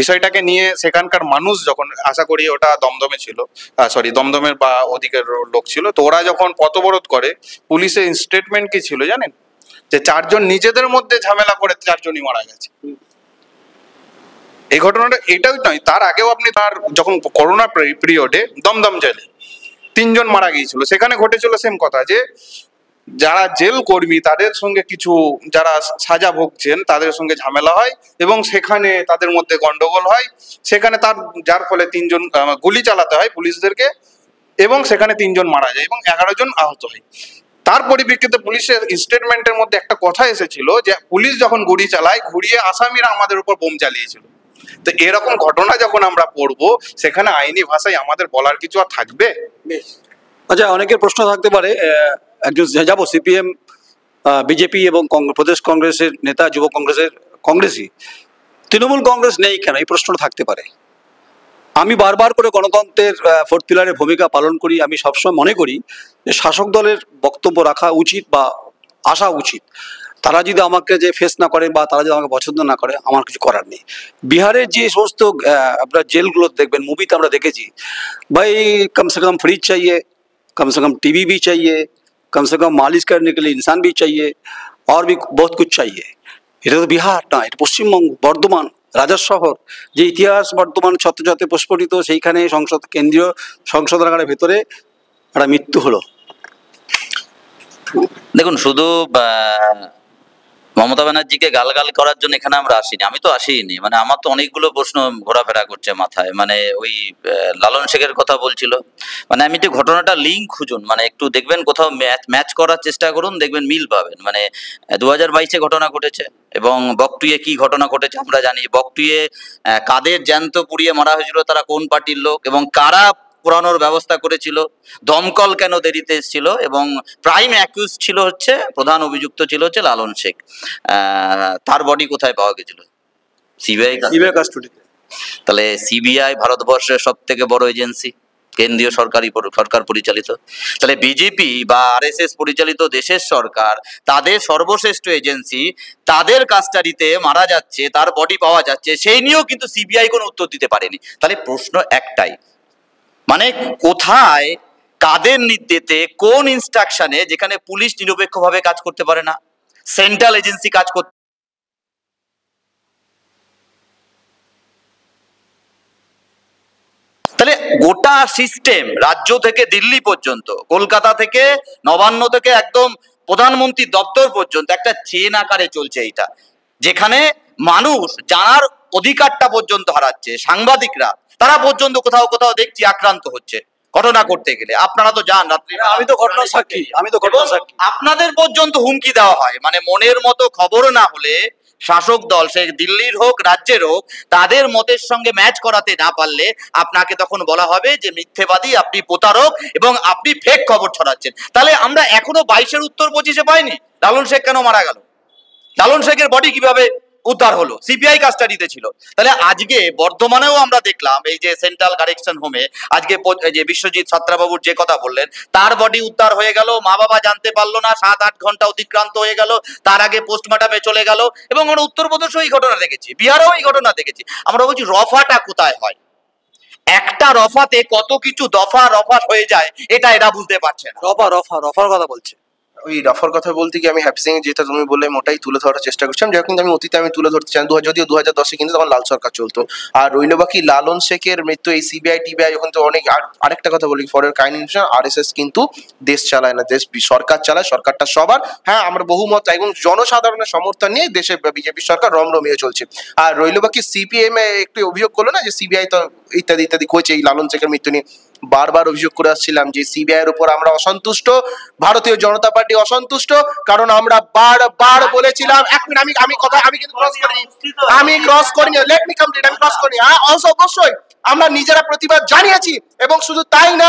বিষয়টাকে নিয়ে সেখানকার মানুষ, যখন আশা করি ওটা দমদমে ছিল, দমদমের বা ওদিকের লোক ছিল, তো ওরা যখন পথ অবরোধ করে, পুলিশের স্টেটমেন্ট কি ছিল জানেন? যে 4 জন নিজেদের মধ্যে ঝামেলা করে 4 জনই মারা গেছে। এই ঘটনাটা এটাই নয়, তার আগেও আপনি তার যখন করোনা পিরিয়ডে দমদম জেলে 3 জন মারা গিয়েছিল, সেখানে ঘটেছিল সেম কথা, যে যারা জেল কর্মী তাদের সঙ্গে কিছু যারা সাজা ভুগছেন তাদের সঙ্গে ঝামেলা হয় এবং সেখানে তাদের মধ্যে গন্ডগোল হয়, সেখানে যার ফলে 3 জন গুলি চালাতে হয় পুলিশদেরকে, এবং সেখানে 3 জন মারা যায় এবং 11 জন আহত হয়। তার পরিপ্রেক্ষিতে পুলিশের স্টেটমেন্টের মধ্যে একটা কথা এসেছিল যে পুলিশ যখন গুলি চালায় ঘুরিয়ে আসামিরা আমাদের উপর বোম চালিয়েছিল। তো এরকম ঘটনা যখন আমরা পড়বো সেখানে আইনি ভাষায় আমাদের বলার কিছু আর থাকবে? আচ্ছা, অনেকের প্রশ্ন থাকতে পারে, একজন যাবো সিপিএম, বিজেপি এবং প্রদেশ কংগ্রেসের নেতা, যুব কংগ্রেসই, তৃণমূল কংগ্রেস নেই কেন, এই প্রশ্নটা থাকতে পারে। আমি বারবার করে গণতন্ত্রের 4th পিলারের ভূমিকা পালন করি। আমি সবসময় মনে করি যে শাসক দলের বক্তব্য রাখা উচিত বা আসা উচিত। তারা যদি আমাকে যে ফেস না করে বা তারা যদি আমাকে পছন্দ না করে, আমার কিছু করার নেই। বিহারের যে সমস্ত আপনার জেলগুলো দেখবেন, মুভিতে আমরা দেখেছি, ভাই কমসে কম ফ্রিজ চাইয়ে, कम से कम टीवी भी चाहिए, कम से कम मालिश करने के लिए इंसान भी चाहिए, और भी बहुत कुछ चाहिए। এটা তো বিহার না, এটা পশ্চিমবঙ্গ, বর্ধমান রাজার শহর, যে ইতিহাস বর্ধমান ছত্র ছত্রে প্রস্ফুটিত, সেইখানে কেন্দ্রীয় সংশোধনাগারের ভেতরে একটা মৃত্যু হলো। দেখুন, শুধু মমতা ব্যানার্জিকে গালগাল করার জন্য এখানে আমরা আসিনি, আমি তো আসিনি, মানে আমার তো অনেকগুলো প্রশ্ন ঘোরাফেরা করছে মাথায়। মানে ওই লালন শেখের কথা বলছিল, মানে আমি একটু ঘটনাটা লিঙ্ক খুঁজুন, মানে একটু দেখবেন কোথাও ম্যাচ করার চেষ্টা করুন, দেখবেন মিল পাবেন। মানে 2022-এ ঘটনা ঘটেছে এবং বকটুয়ে কি ঘটনা ঘটেছে আমরা জানি। বকটুয়ে কাদের জ্যান্ত পুড়িয়ে মারা হয়েছিল, তারা কোন পার্টির লোক এবং কারা পোড়ানোর ব্যবস্থা করেছিল, দমকল কেন দেরিতে এসেছিল, এবং প্রাইম অ্যাকিউজ ছিল হচ্ছে, প্রধান অভিযুক্ত ছিল হচ্ছে লালন শেখ। তার বডি কোথায় পাওয়া গেছিল? সিবিআই কাস্টডিতে। তাহলে সিবিআই ভারতবর্ষের সব থেকে বড় এজেন্সি, কেন্দ্রীয় সরকার পরিচালিত। তাহলে বিজেপি বা আরএসএস পরিচালিত দেশের সরকার, তাদের সর্বশ্রেষ্ঠ এজেন্সি, তাদের কাস্টাডিতে মারা যাচ্ছে, তার বডি পাওয়া যাচ্ছে, সেই নিয়েও কিন্তু সিবিআই কোনো উত্তর দিতে পারেনি। তাহলে প্রশ্ন একটাই, মানে কোথায়, কাদের নির্দেশে, কোন ইনস্ট্রাকশনে, যেখানে পুলিশ নিরপেক্ষভাবে কাজ করতে পারে না, সেন্ট্রাল এজেন্সি কাজ করতে, তাহলে গোটা সিস্টেম রাজ্য থেকে দিল্লি পর্যন্ত, কলকাতা থেকে নবান্ন থেকে একদম প্রধানমন্ত্রী দপ্তর পর্যন্ত একটা চেন আকারে চলছে এইটা, যেখানে মানুষ জানার অধিকারটা পর্যন্ত হারাচ্ছে। সাংবাদিকরা তারা পর্যন্ত কোথাও কোথাও দেখছি আক্রান্ত হচ্ছে ঘটনা করতে গেলে। আপনারা তো যান রাত্রি, আমি তো ঘটনা সাক্ষী। আপনাদের পর্যন্ত হুমকি দেওয়া হয়, মানে মনের মতো খবর না হলে শাসক দল, সে দিল্লির হোক রাজ্যের হোক, তাদের মতের সঙ্গে ম্যাচ করাতে না পারলে আপনাকে তখন বলা হবে যে মিথ্যেবাদী, আপনি প্রতারক এবং আপনি ফেক খবর ছড়াচ্ছেন। তাহলে আমরা এখনো 22-এর উত্তর 25-এ পাইনি লালন শেখ কেন মারা গেল, লালন শেখের বডি কিভাবে উদ্ধার হলো, সিবিআই কাস্টাডিতে ছিল। তাহলে আজকে বর্ধমানেও আমরা দেখলাম এই যে সেন্ট্রাল কারেকশন হোমে আজকে যে বিশ্বজিৎ ছাত্রাবাবুর যে কথা বললেন, তার বডি উদ্ধার হয়ে গেল, মা বাবা জানতে পারলো না, 7-8 ঘন্টা অতিক্রান্ত হয়ে গেল, তার আগে পোস্টমর্টমে চলে গেল। এবং আমরা উত্তরপ্রদেশেও এই ঘটনা দেখেছি, বিহারেও এই ঘটনা দেখেছি। আমরা বলছি রফাটা কোথায় হয়, একটা রফাতে কত কিছু দফা রফা হয়ে যায়, এটা এরা বুঝতে পারছে না। রফার কথা বলছে। ওই রফার কথা বলতে কি, আমি হ্যাপি সিং যেটা তুমি বললে ওটাই তুলে ধরার চেষ্টা করছিলাম, যেটা কিন্তু আমি অতীতে তুলে ধরতে চাই। যদিও 2010-এ কিন্তু তখন লাল সরকার চলতো। আর রইল বাকি লালন শেখের মৃত্যু, এই সিবিআই টিবিআই যখন, তো অনেক। আরেকটা কথা বলি, ফর কাইন্ড ইনফরমেশন, আরএসএস কিন্তু দেশ চালায় না, দেশ সরকার চালায়, সরকারটা সবার। হ্যাঁ, আমরা বহুমত এবং জনসাধারণের সমর্থন নিয়ে দেশে বিজেপি সরকার রমরমিয়ে চলছে। আর রইল বাকি সিপিএম একটু অভিযোগ করলো না যে সিবিআই তো ইত্যাদি ইত্যাদি করেছে এই লালন শেখের মৃত্যু নিয়ে। বারবার অভিযোগ করে আসছিলাম যে সিবিআই এর উপর আমরা অসন্তুষ্ট, ভারতীয় জনতা পার্টি অসন্তুষ্ট, কারণ আমরা বারবার বলেছিলাম। এক মিনিট, আমি কিন্তু ক্রস করিনি, লেট মি কমপ্লিট, আমি ক্রস করিনি। হ্যাঁ, অবশ্যই আমরা নিজেরা প্রতিবাদ জানিয়েছি, এবং শুধু তাই না,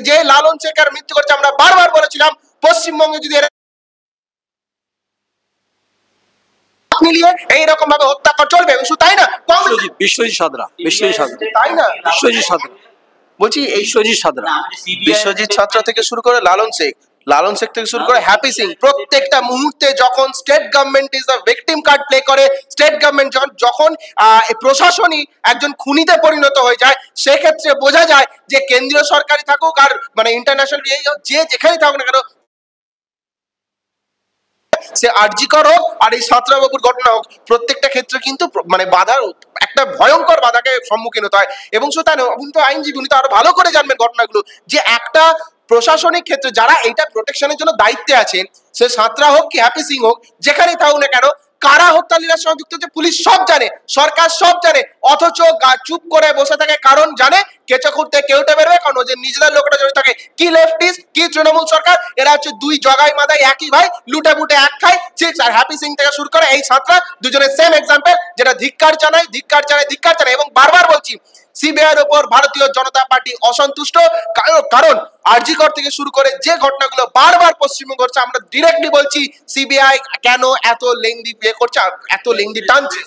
যে লালন শেখের মৃত্যু করেছে, আমরা বারবার বলেছিলাম পশ্চিমবঙ্গে যদি মিলিয়ে এইরকম ভাবে হত্যা চলবে। শুধু তাই না, বিশ্বজিৎ সাঁতরা তাই না, বিশ্বজিৎ সাঁতরা বলছি, এই বিশ্বজিৎ ছাত্র থেকে শুরু করে লালন শেখ থেকে শুরু করে হ্যাপি সিং, প্রত্যেকটা মুহূর্তে যখন state government is a victim card play করে, স্টেট গভর্নমেন্ট যখন প্রশাসনই একজন খুনিতে পরিণত হয়ে যায়, সেক্ষেত্রে বোঝা যায় যে কেন্দ্রীয় সরকারই থাকুক আর মানে ইন্টারন্যাশনাল যে যেখানেই থাকুক না কেন, সে আরজিকর হোক আর এই ছাত্রবাবুর ঘটনা হোক, প্রত্যেকটা ক্ষেত্রে কিন্তু মানে বাধার, একটা ভয়ঙ্কর বাধাকে সম্মুখীন হতে হয়। এবং শুধু তাই নয়, উনি তো আইনজীবী, উনি তো আরো ভালো করে জানবেন ঘটনাগুলো, যে একটা প্রশাসনিক ক্ষেত্রে যারা এইটা প্রোটেকশনের জন্য দায়িত্বে আছেন, সে সাঁতরা হোক কি হ্যাপি সিং হোক, যেখানেই থাকুক না কেন, কারা হত্যা লীলার সঙ্গে যুক্ত হচ্ছে পুলিশ সব জানে, সরকার সব জানে, অথচ চুপ করে বসে থাকে। কারণ জানে কেঁচো খুঁড়তে কেউটে বেরোবে, কারণ ওদের নিজেদের লোকটা জড়িত থাকে। কি লেফটিস্ট কি তৃণমূল সরকার, এরা হচ্ছে দুই জগাই মাদাই একই ভাই, লুটে বুটে এক খায়। চিক্স আর হ্যাপি সিং থেকে শুরু করে এই ছাত্রা দুজনের সেম এক্সাম্পল, যেটা ধিক্কার জানাই ধিক্কার জানাই ধিক্কার জানাই। এবং বারবার বলছি সিবিআই এর উপর ভারতীয় জনতা পার্টি অসন্তুষ্ট, কারণ আরজিকর থেকে শুরু করে যে ঘটনাগুলো বারবার পশ্চিমবঙ্গ ঘটছে, আমরা ডিরেক্টলি বলছি সিবিআই কেন এত লেংদি প্লে করছে, এত লেংদি টানছে।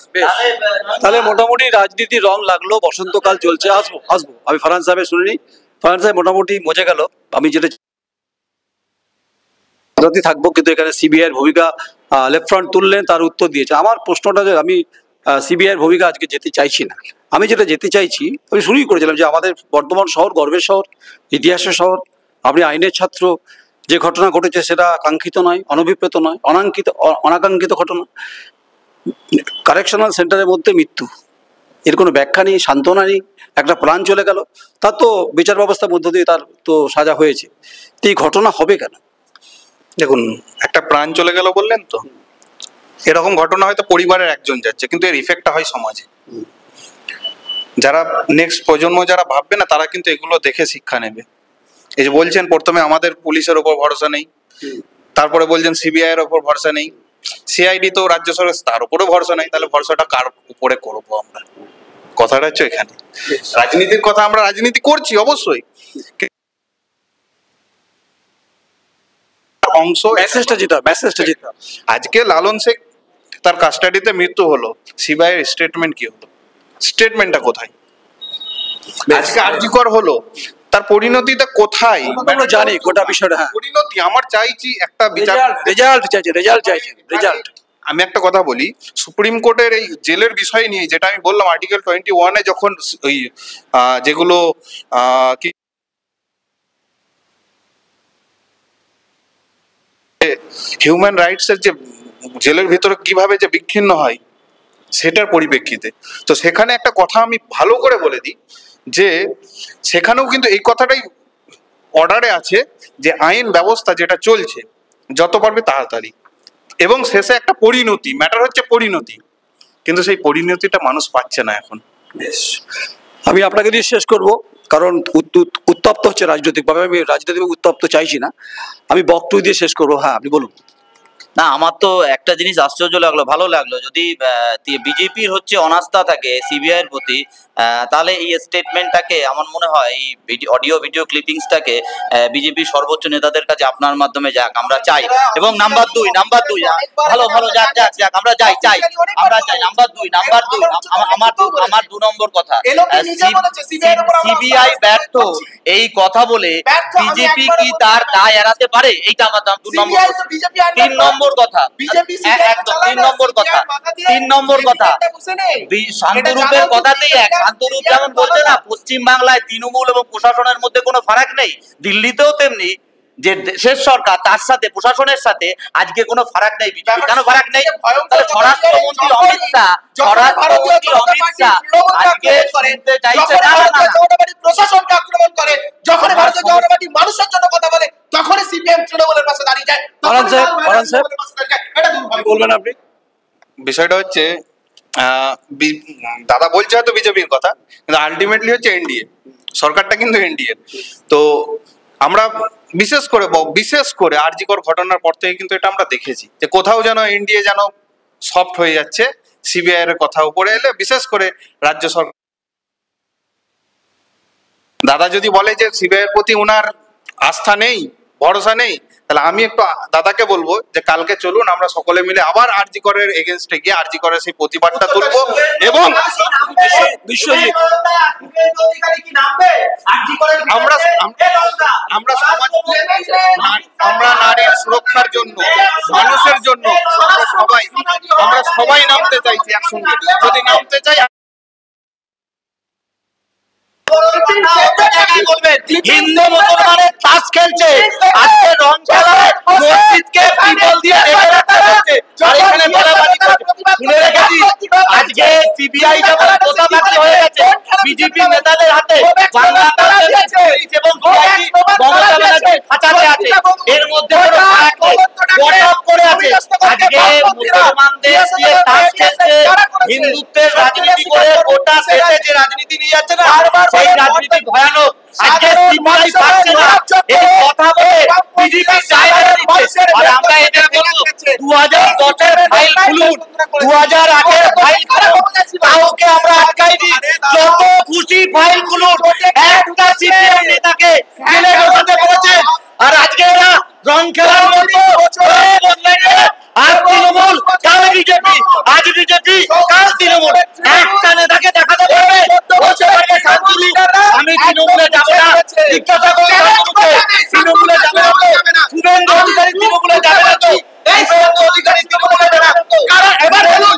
তাহলে মোটামুটি রাজনীতির রং লাগলো, বসন্তকাল চলছে। আসবো আসবো, আমি ফারহান সাহেবের শুনিনি। ফারহান সাহেব মোটামুটি মজে গেল, আমি যেটা থাকবো, কিন্তু এখানে সিবিআই এর ভূমিকা লেফট ফ্রন্ট তুললেন, তার উত্তর দিয়েছে। আমার প্রশ্নটা যে আমি সিবিআই এর ভূমিকা আজকে যেতে চাইছি না, আমি যেটা যেতে চাইছি, আমি শুরুই করেছিলাম যে আমাদের বর্ধমান শহর গর্বের শহর, ইতিহাসের শহর, আপনি আইনের ছাত্র, যে ঘটনা ঘটেছে সেটা কাঙ্ক্ষিত নয়, অনভিপ্রেত নয়, অনাকাঙ্ক্ষিত ঘটনা। কারেকশনাল সেন্টারের মধ্যে মৃত্যু, এর কোনো ব্যাখ্যা নেই, সান্ত্বনা নেই, একটা প্রাণ চলে গেল, তার তো বিচার ব্যবস্থার মধ্য দিয়ে তার তো সাজা হয়েছে। তো এই ঘটনা হবে কেন? দেখুন, একটা প্রাণ চলে গেল বললেন তো, এরকম ঘটনা হয়তো পরিবারের একজন যাচ্ছে, কিন্তু এর ইফেক্টটা হয় সমাজে। যারা নেক্সট প্রজন্ম যারা ভাববে না, তারা কিন্তু এগুলো দেখে শিক্ষা নেবে। এই যে বলছেন প্রথমে আমাদের পুলিশের ওপর ভরসা নেই, তারপরে বলছেন সিবিআই এর ওপর ভরসা নেই, সিআইডি তো রাজ্য সরকার, তার উপরেও ভরসা নেই, তাহলে ভরসাটা কার উপরে করবো আমরা? কথাটা হচ্ছে এখানে। রাজনীতির কথা, আমরা রাজনীতি করছি অবশ্যই, অংশ মেসেজটা যেটা আজকে লালন শেখ তার কাস্টাডিতে মৃত্যু হলো, সিবিআই এর স্টেটমেন্ট কি হলো? স্টেটমেন্টটা কোথায়? আজকে আরজিকর হলো, তার পরিণতিটা কোথায়? আমরা জানি গোটা বিষয়টা। হ্যাঁ, পরিণতি আমার চাইছি একটা বিচার, রেজাল্ট চাইছে। আমি একটা কথা বলি, সুপ্রিম কোর্টের এই জেলের বিষয় নিয়ে যেটা আমি বললাম, আর্টিকেল 21-এ যখন ওই যেগুলো কি হিউম্যান রাইটস এর যে জেলের ভিতরে কিভাবে যে বিচ্ছিন্ন হয়, সেটার পরিপ্রেক্ষিতে তো সেখানে একটা কথা আমি ভালো করে বলে দিই, যে সেখানেও কিন্তু এই কথাটাই অর্ডারে আছে যে আইন ব্যবস্থা যেটা চলছে যত পারবে তাড়াতাড়ি, এবং শেষে একটা পরিণতি, ম্যাটার হচ্ছে পরিণতি, কিন্তু সেই পরিণতিটা মানুষ পাচ্ছে না এখন। আমি আপনাকে দিয়ে শেষ করব, কারণ উত্তপ্ত হচ্ছে রাজনৈতিকভাবে, আমি রাজনৈতিক উত্তপ্ত চাইছি না, আমি বক্তব্য দিয়ে শেষ করবো। হ্যাঁ, আপনি বলুন। না, আমার তো একটা জিনিস আশ্চর্য লাগলো, ভালো লাগলো, যদি বিজেপির হচ্ছে অনাস্থা থাকে সিবিআই এর প্রতি, তাহলে এই স্টেটমেন্টটাকে আমার মনে হয় এই অডিও ভিডিও ক্লিপিংসটাকে বিজেপির সর্বোচ্চ নেতাদের কাছে আপনার মাধ্যমে যাক, আমরা চাই। এবং নাম্বার দুই ভালো যাক আমরা চাই নাম্বার দুই আমার 2 নম্বর কথা, সিবিআই ব্যর্থ এই কথা বলে বিজেপি কি তার দায় এড়াতে পারে? এইটা আমার 2 নম্বর। 3 নম্বর কথা, একদম 3 নম্বর কথা, শান্তরূপের কথাতেই এক। শান্তরূপ যেমন বলছে না পশ্চিম বাংলায় তৃণমূল এবং প্রশাসনের মধ্যে কোনো ফারাক নেই, দিল্লিতেও তেমনি যে দেশের সরকার তার সাথে প্রশাসনের সাথে আজকে কোনো ফারাক নেই। কেন ফারাক নেই? স্বরাষ্ট্রমন্ত্রী অমিত শাহ আজকে শুনতে চাইছে প্রশাসনকে আক্রমণ করে, যখন ভারতীয় জনতা পার্টি মানুষের জন্য কথা বলে তখনই সিপিএম তৃণমূলের পাশে দাঁড়িয়ে যায়। বলবেন আপনি? বিষয়টা হচ্ছে দাদা বলছে হয়তো বিজেপির কথা, কিন্তু আলটিমেটলি হচ্ছে এনডিএ সরকারটা, কিন্তু এনডিএ। তো আমরা বিশেষ করে আরজিকর ঘটনার পর থেকে কিন্তু এটা আমরা দেখেছি যে কোথাও যেন এনডিএ যেন সফট হয়ে যাচ্ছে সিবিআই এর কথা উপরে এলে, বিশেষ করে রাজ্য সরকার। দাদা যদি বলে যে সিবিআই এর প্রতি উনার আস্থা নেই, ভরসা নেই, তাহলে আমি একটু দাদাকে বলবো যে কালকে চলুন আমরা সকলে মিলে আবার আরজিকরের এগেইনস্টে গিয়ে আরজিকরের সেই প্রতিবাদটা তুলবো, এবং আমরা নারীর সুরক্ষার জন্য, মানুষের জন্য আমরা সবাই নামতে চাইছি একসঙ্গে। যদি নামতে চাই, হিন্দু মুসলমানের তাস খেলছে, আজকে রং খেলায় মসজিদকে পিতল দিয়ে ঢেকে রাখা হচ্ছে, আর এখানে মেলাবাজি করছে। শুনে রেখেছি আজকে সিবিআই যেমন প্রতাপাতি হয়ে গেছে বিজেপি নেতাদের হাতে, বাংলা এবং সিআইডি মমতা ব্যানার্জি খাঁচাতে আছে, এর মধ্যে করে আছে। আজকে মুসলমানদের দিয়ে হিন্দুত্বের রাজনীতি করে গোটা দেশে যে রাজনীতি নিয়ে যাচ্ছে না, সেই রাজনীতি ভয়ানক। আজকে সিবিআই পাচ্ছে না, এই কথা বলে বিজেপি জায়গা দিচ্ছে। আর আমরা এদের বলবো 2010-এর ফাইল খুলুন, 2008-এর ফাইল খুলুন, কাউকে আমরা আটকাইনি। যত খুশি ফাইল খুলুন, একটা সিপিএম নেতাকে জেলে ঢোকাতে পেরেছে। আর আজকে এরা রং খেলার মতো আর তৃণমূল কাল বিজেপি, আজ বিজেপি কাল তৃণমূল, একটা নেতাকে দেখাতে পারবে আমি তৃণমূলে যাবো না। জিজ্ঞাসা করে তৃণমূলে যাবে না তো, শুভেন্দু অধিকারী তৃণমূলে যাবে না তো, শুভেন্দু অধিকারী তৃণমূলে যাবে না তো। কারণ এবার বলুন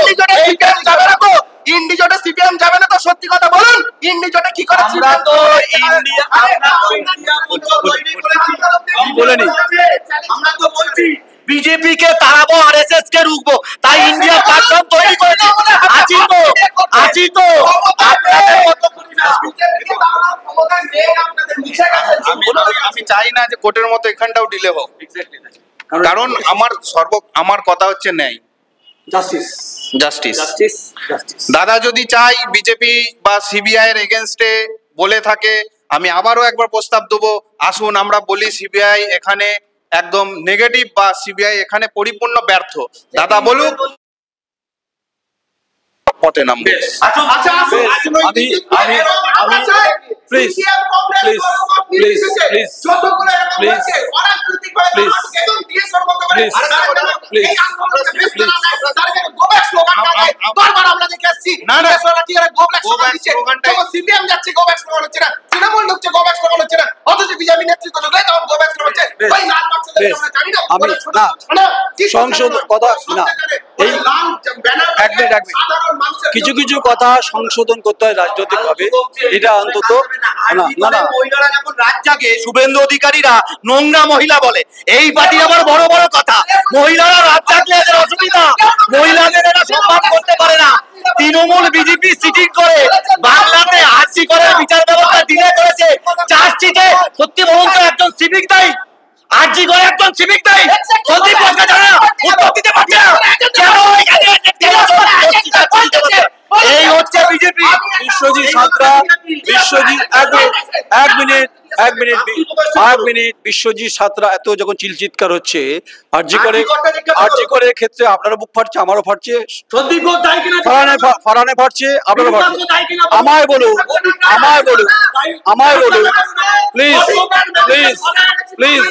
সিপিএম যাবে না তো, ইন্ডিজোটে সিপিএম যাবে না তো, সত্যি কথা বলুন ইন্ডিজোটে কি করে? আমরা তো ইন্ডিয়া বলেনি, আমরা তো বলছি বিজেপি কে তাড়াবো, আরএসএস কে রুখবো, তাই ইন্ডিয়া প্ল্যাটফর্ম তৈরি করেছে। আছি তো আপনাদের মতো আমি চাই না যে কোর্টের মতো এখানটাও ডিলে হোক, কারণ আমার কথা হচ্ছে ন্যায়, জাস্টিস। দাদা যদি চাই বিজেপি বা সিবিআই এর এগেনস্টে বলে থাকে, আমি আবারও একবার প্রস্তাব দেবো, আসুন আমরা বলি সিবিআই এখানে একদম নেগেটিভ বা সিবিআই এখানে পরিপূর্ণ ব্যর্থ। দাদা বলুক, পথে নামবে। সংশোধন কথা না, এই কিছু কিছু কথা সংশোধন করতে হয় রাজনৈতিক ভাবে, এটা অন্তত না না। মহিলারা যখন রাত জাগে, শুভেন্দু অধিকারীরা নোংরা মহিলা বলে, এই পার্টি আবার বড় বড় কথা। মহিলারা রাত জাগলে এদের অসুবিধা, মহিলাদের এরা সম্মান করতে পারে না। তৃণমূল বিজেপি সিটিং করে বাংলাতে আরজি করার বিচার ব্যবস্থা ডিলে করেছে। চার্জশিটে সত্যি বলুন তো একজন সিভিক দায়ী, আরজি করে একজন সিভিক দায়ী, সন্দীপ ঘোষকে জানা উত্তর দিতে পারছে না কেন? এই হচ্ছে বিজেপি। বিশ্বজিৎ সাঁতরা, এক মিনিট বিশ্বজিৎ সাঁতরা এত যখন চিলচিৎকার হচ্ছে আরজি করে ক্ষেত্রে আপনারা বুক ফাটছে, আমারও ফাটছে, ফারানে ফাটছে, আপনারও ফাটছে। আমায় বলুন please please please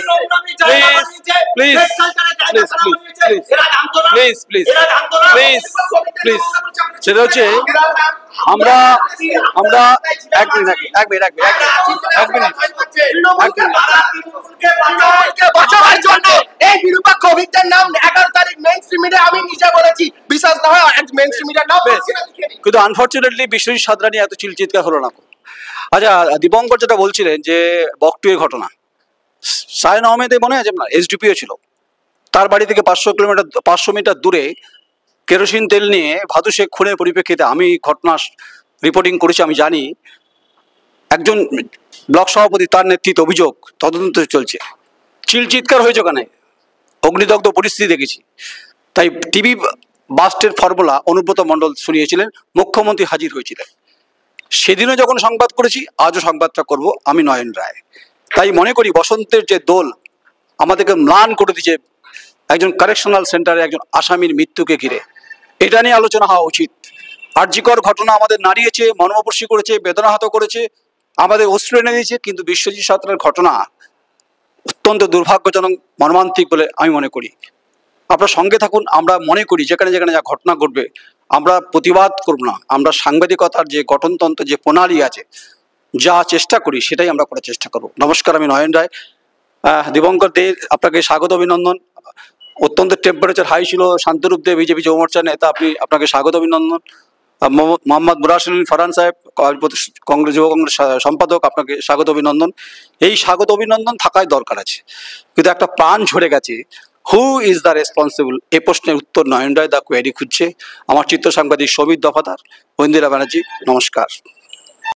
please please please please please সেটা হচ্ছে আমরা এক মিনিট বাঁচাবার জন্য এই নিরপেক্ষ অভিজ্ঞার নাম 11 তারিখ মেইন স্ট্রিম মিডিয়া আমি নিজে বলেছি, বিশ্বাস না হয় মেইন স্ট্রিম মিডিয়ার নাম। কিন্তু আনফরচুনেটলি বিশ্বজিৎ সাঁতরা নিয়ে এত চিলচিৎকার হলো না। আচ্ছা, দীপঙ্কর যেটা বলছিলেন যে বকটুয়ের ঘটনা, সায়ন আহমেদে মনে আছে আপনার, এসডিপিও ছিল, তার বাড়ি থেকে 500 মিটার দূরে কেরোসিন তেল নিয়ে ভাদু শেখ খুনের পরিপ্রেক্ষিতে আমি ঘটনা রিপোর্টিং করেছি, আমি জানি। একজন ব্লক সভাপতি, তার নেতৃত্বে অভিযোগ তদন্ত চলছে। চিলচিৎকার হয়েছে ওখানে, অগ্নিদগ্ধ পরিস্থিতি দেখেছি। তাই টিভি বাস্টের ফর্মুলা অনুব্রত মণ্ডল শুনিয়েছিলেন, মুখ্যমন্ত্রী হাজির হয়েছিলেন। সেদিনও যখন সংবাদ করেছি, আজও সংবাদটা করব আমি, নয়ন রায়। তাই মনে করি বসন্তের যে দোল আমাদেরকে ম্লান করে দিচ্ছে একজন কারেকশনাল সেন্টারে একজন আসামির মৃত্যুকে ঘিরে, এটা নিয়ে আলোচনা হওয়া উচিত। আরজিকর ঘটনা আমাদের নাড়িয়েছে, মর্মস্পর্শী করেছে, বেদনাহত করেছে, আমাদের অশ্রু এনে দিয়েছে। কিন্তু বিশ্বজিৎ সাঁতরার ঘটনা অত্যন্ত দুর্ভাগ্যজনক, মর্মান্তিক বলে আমি মনে করি। আপনার সঙ্গে থাকুন। আমরা মনে করি যেখানে যেখানে যা ঘটনা ঘটবে আমরা প্রতিবাদ করব না, আমরা সাংবাদিকতার যে গঠনতন্ত্র, যে প্রণালী আছে, যা চেষ্টা করি সেটাই আমরা করার চেষ্টা করব। নমস্কার, আমি নয়ন রায়। দীপঙ্কর দে, আপনাকে স্বাগত অভিনন্দন। অত্যন্ত টেম্পারেচার হাই ছিল। শান্তরূপ দে, বিজেপি যুব মোর্চার নেতা, আপনাকে স্বাগত অভিনন্দন। মোহাম্মদ মুরাসিল ফারহান সাহেব, কংগ্রেস যুব কংগ্রেস সম্পাদক, আপনাকে স্বাগত অভিনন্দন। এই স্বাগত অভিনন্দন থাকাই দরকার আছে, কিন্তু একটা প্রাণ ঝরে গেছে। হু ইজ দ্য রেসপন্সিবল, এই প্রশ্নের উত্তর নয়ন রায় দ্য কোয়েরি খুঁজছে। আমার চিত্র সাংবাদিক সবিত দফাদার, ঐন্দিরা ব্যানার্জি। নমস্কার।